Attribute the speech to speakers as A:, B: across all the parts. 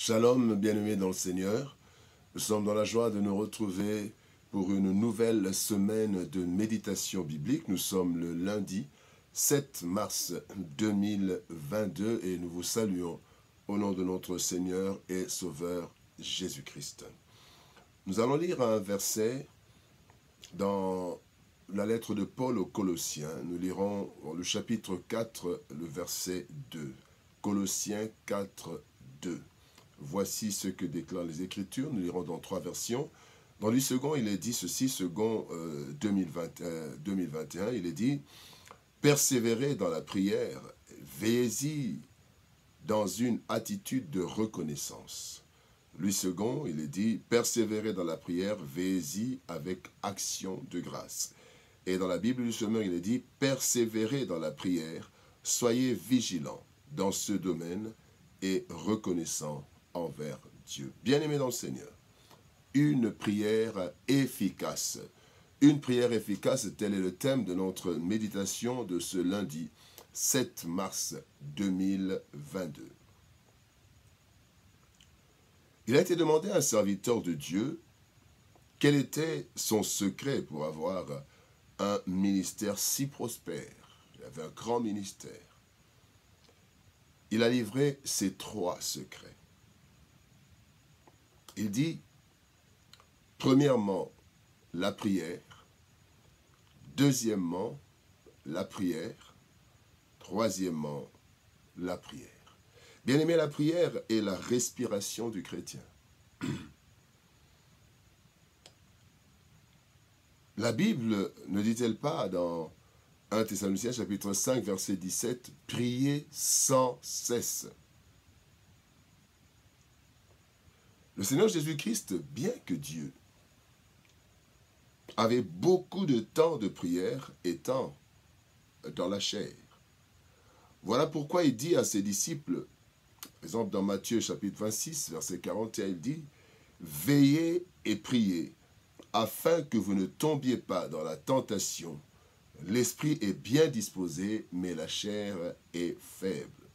A: Shalom, bien-aimés dans le Seigneur. Nous sommes dans la joie de nous retrouver pour une nouvelle semaine de méditation biblique. Nous sommes le lundi 7 mars 2022 et nous vous saluons au nom de notre Seigneur et Sauveur Jésus-Christ. Nous allons lire un verset dans la lettre de Paul aux Colossiens. Nous lirons le chapitre 4, le verset 2. Colossiens 4, 2. Voici ce que déclarent les Écritures. Nous lirons dans 3 versions. Dans le second, il est dit ceci, second 2021, il est dit « Persévérez dans la prière, veillez-y dans une attitude de reconnaissance. » Lui second, il est dit « Persévérez dans la prière, veillez-y avec action de grâce. » Et dans la Bible du Semeur, il est dit « Persévérez dans la prière, soyez vigilants dans ce domaine et reconnaissants envers Dieu. » Bien-aimés dans le Seigneur, une prière efficace. Une prière efficace, tel est le thème de notre méditation de ce lundi 7 mars 2022. Il a été demandé à un serviteur de Dieu quel était son secret pour avoir un ministère si prospère. Il avait un grand ministère. Il a livré ses 3 secrets. Il dit, premièrement, la prière. Deuxièmement, la prière. Troisièmement, la prière. Bien-aimé, la prière est la respiration du chrétien. La Bible ne dit-elle pas dans 1 Thessaloniciens chapitre 5 verset 17, « Priez sans cesse ». Le Seigneur Jésus-Christ, bien que Dieu, avait beaucoup de temps de prière étant dans la chair. Voilà pourquoi il dit à ses disciples, par exemple dans Matthieu chapitre 26, verset 41, il dit « Veillez et priez, afin que vous ne tombiez pas dans la tentation. L'esprit est bien disposé, mais la chair est faible. »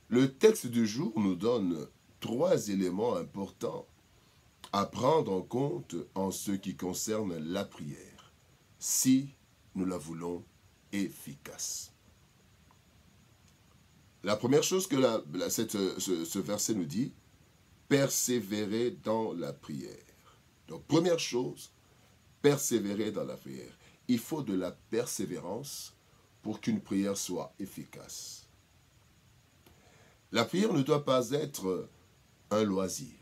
A: Le texte du jour nous donne 3 éléments importants à prendre en compte en ce qui concerne la prière, si nous la voulons efficace. La première chose que ce verset nous dit, persévérer dans la prière. Donc, première chose, persévérer dans la prière. Il faut de la persévérance pour qu'une prière soit efficace. La prière ne doit pas être un loisir,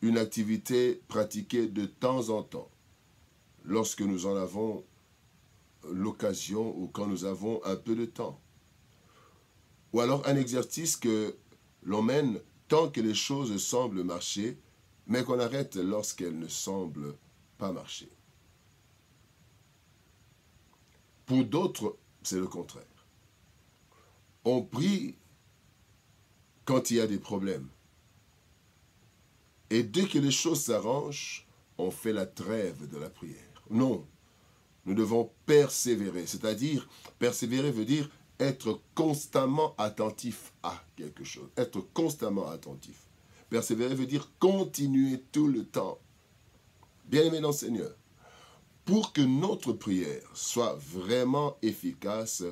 A: une activité pratiquée de temps en temps, lorsque nous en avons l'occasion ou quand nous avons un peu de temps. Ou alors un exercice que l'on mène tant que les choses semblent marcher, mais qu'on arrête lorsqu'elles ne semblent pas marcher. Pour d'autres, c'est le contraire. On prie quand il y a des problèmes. Et dès que les choses s'arrangent, on fait la trêve de la prière. Non, nous devons persévérer. C'est-à-dire, persévérer veut dire être constamment attentif à quelque chose. Être constamment attentif. Persévérer veut dire continuer tout le temps. Bien-aimés dans le Seigneur, pour que notre prière soit vraiment efficace,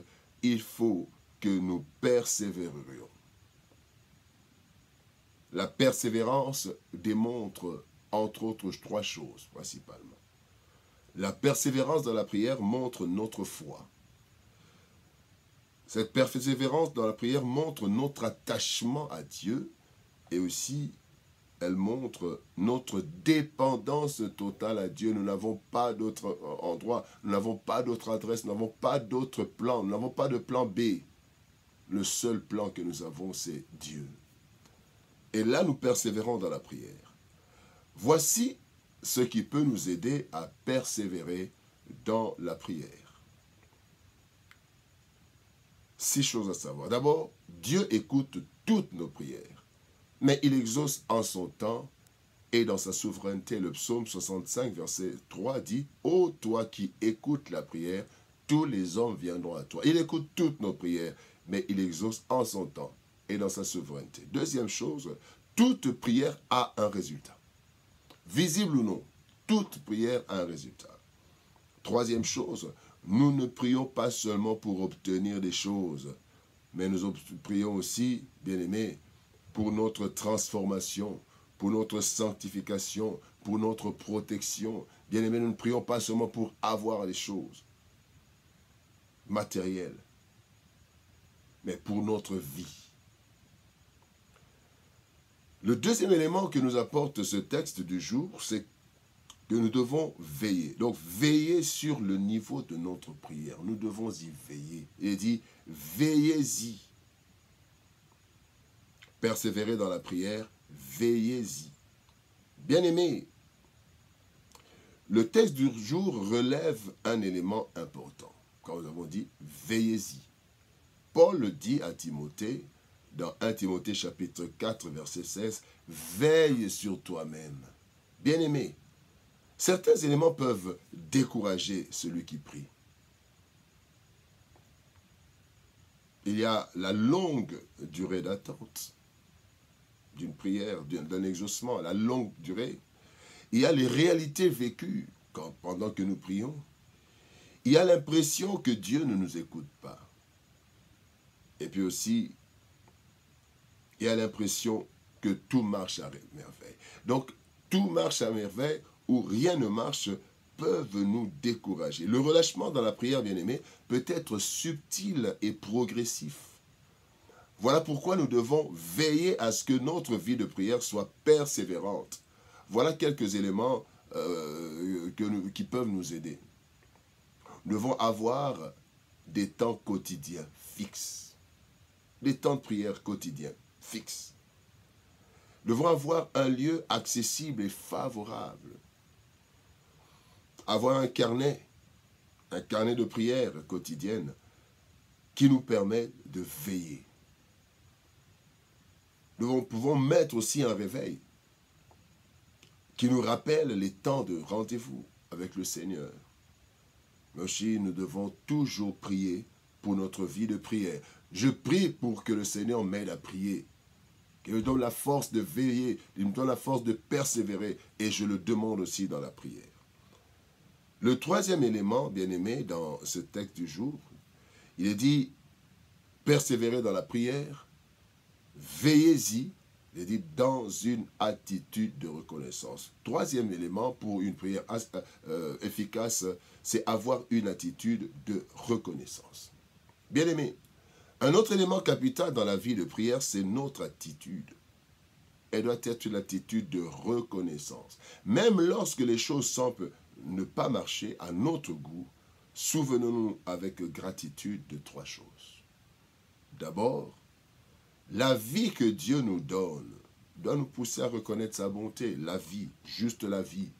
A: il faut que nous persévérions. La persévérance démontre, entre autres, 3 choses, principalement. La persévérance dans la prière montre notre foi. Cette persévérance dans la prière montre notre attachement à Dieu et aussi, elle montre notre dépendance totale à Dieu. Nous n'avons pas d'autre endroit, nous n'avons pas d'autre adresse, nous n'avons pas d'autre plan, nous n'avons pas de plan B. Le seul plan que nous avons, c'est Dieu. Et là, nous persévérons dans la prière. Voici ce qui peut nous aider à persévérer dans la prière. 6 choses à savoir. D'abord, Dieu écoute toutes nos prières, mais il exauce en son temps et dans sa souveraineté. Le psaume 65, verset 3 dit « Ô toi qui écoutes la prière, tous les hommes viendront à toi. » Il écoute toutes nos prières, mais il exauce en son temps. et dans sa souveraineté. Deuxième chose, toute prière a un résultat. Visible ou non, toute prière a un résultat. Troisième chose, nous ne prions pas seulement pour obtenir des choses, mais nous prions aussi, bien-aimés, pour notre transformation, pour notre sanctification, pour notre protection. Bien-aimés, nous ne prions pas seulement pour avoir des choses matérielles, mais pour notre vie. Le deuxième élément que nous apporte ce texte du jour, c'est que nous devons veiller. Donc, veiller sur le niveau de notre prière. Nous devons y veiller. Il dit, veillez-y. Persévérez dans la prière, veillez-y. Bien-aimés, le texte du jour relève un élément important. Quand nous avons dit, veillez-y. Paul le dit à Timothée, dans 1 Timothée chapitre 4, verset 16, « Veille sur toi-même. » Bien-aimés, certains éléments peuvent décourager celui qui prie. Il y a la longue durée d'attente d'une prière, d'un exaucement, la longue durée. Il y a les réalités vécues pendant que nous prions. Il y a l'impression que Dieu ne nous écoute pas. Et puis aussi, il y a l'impression que tout marche à merveille. Donc, tout marche à merveille ou rien ne marche peuvent nous décourager. Le relâchement dans la prière, bien-aimé, peut être subtil et progressif. Voilà pourquoi nous devons veiller à ce que notre vie de prière soit persévérante. Voilà quelques éléments qui peuvent nous aider. Nous devons avoir des temps quotidiens fixes. Des temps de prière quotidiens fixes. Nous devons avoir un lieu accessible et favorable. Avoir un carnet de prière quotidienne qui nous permet de veiller. Nous pouvons mettre aussi un réveil qui nous rappelle les temps de rendez-vous avec le Seigneur. Mais aussi, nous devons toujours prier pour notre vie de prière. Je prie pour que le Seigneur m'aide à prier, qu'il me donne la force de veiller, qu'il me donne la force de persévérer, et je le demande aussi dans la prière. Le troisième élément, bien-aimé, dans ce texte du jour, il est dit, persévérer dans la prière, veillez-y, il est dit, dans une attitude de reconnaissance. Troisième élément pour une prière efficace, c'est avoir une attitude de reconnaissance. Bien-aimé, un autre élément capital dans la vie de prière, c'est notre attitude. Elle doit être une attitude de reconnaissance. Même lorsque les choses semblent ne pas marcher à notre goût, souvenons-nous avec gratitude de trois choses. D'abord, la vie que Dieu nous donne doit nous pousser à reconnaître sa bonté. La vie, juste la vie.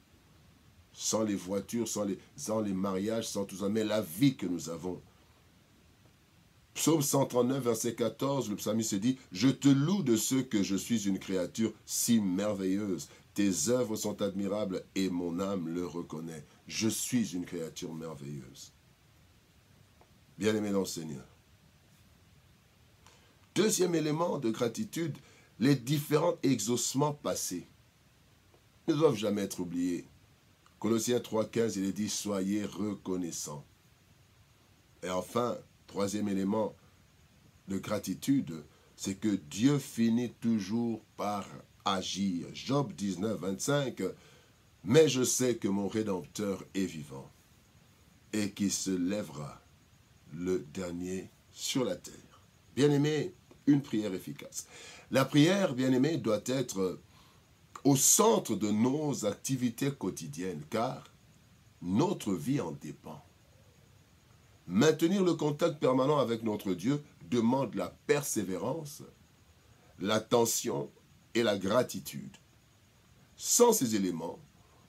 A: Sans les voitures, sans les mariages, sans tout ça, mais la vie que nous avons. Psaume 139, verset 14, le psalmiste dit « Je te loue de ce que je suis une créature si merveilleuse. Tes œuvres sont admirables et mon âme le reconnaît. Je suis une créature merveilleuse. » Bien-aimé dans le Seigneur. Deuxième élément de gratitude, les différents exaucements passés ne doivent jamais être oubliés. Colossiens 3,15, il est dit « Soyez reconnaissants. » Et enfin, troisième élément de gratitude, c'est que Dieu finit toujours par agir. Job 19, 25, « Mais je sais que mon Rédempteur est vivant et qu'il se lèvera le dernier sur la terre. » Bien-aimé, une prière efficace. La prière, bien-aimé, doit être au centre de nos activités quotidiennes, car notre vie en dépend. Maintenir le contact permanent avec notre Dieu demande la persévérance, l'attention et la gratitude. Sans ces éléments,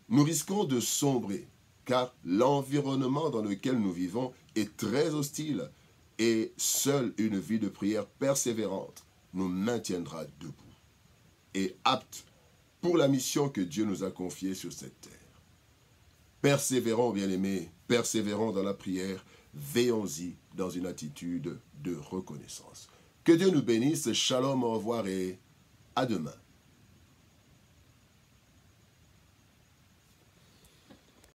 A: nous risquons de sombrer, car l'environnement dans lequel nous vivons est très hostile et seule une vie de prière persévérante nous maintiendra debout et apte pour la mission que Dieu nous a confiée sur cette terre. Persévérons, bien-aimés, persévérons dans la prière, veillons-y dans une attitude de reconnaissance. Que Dieu nous bénisse. Shalom, au revoir et à demain.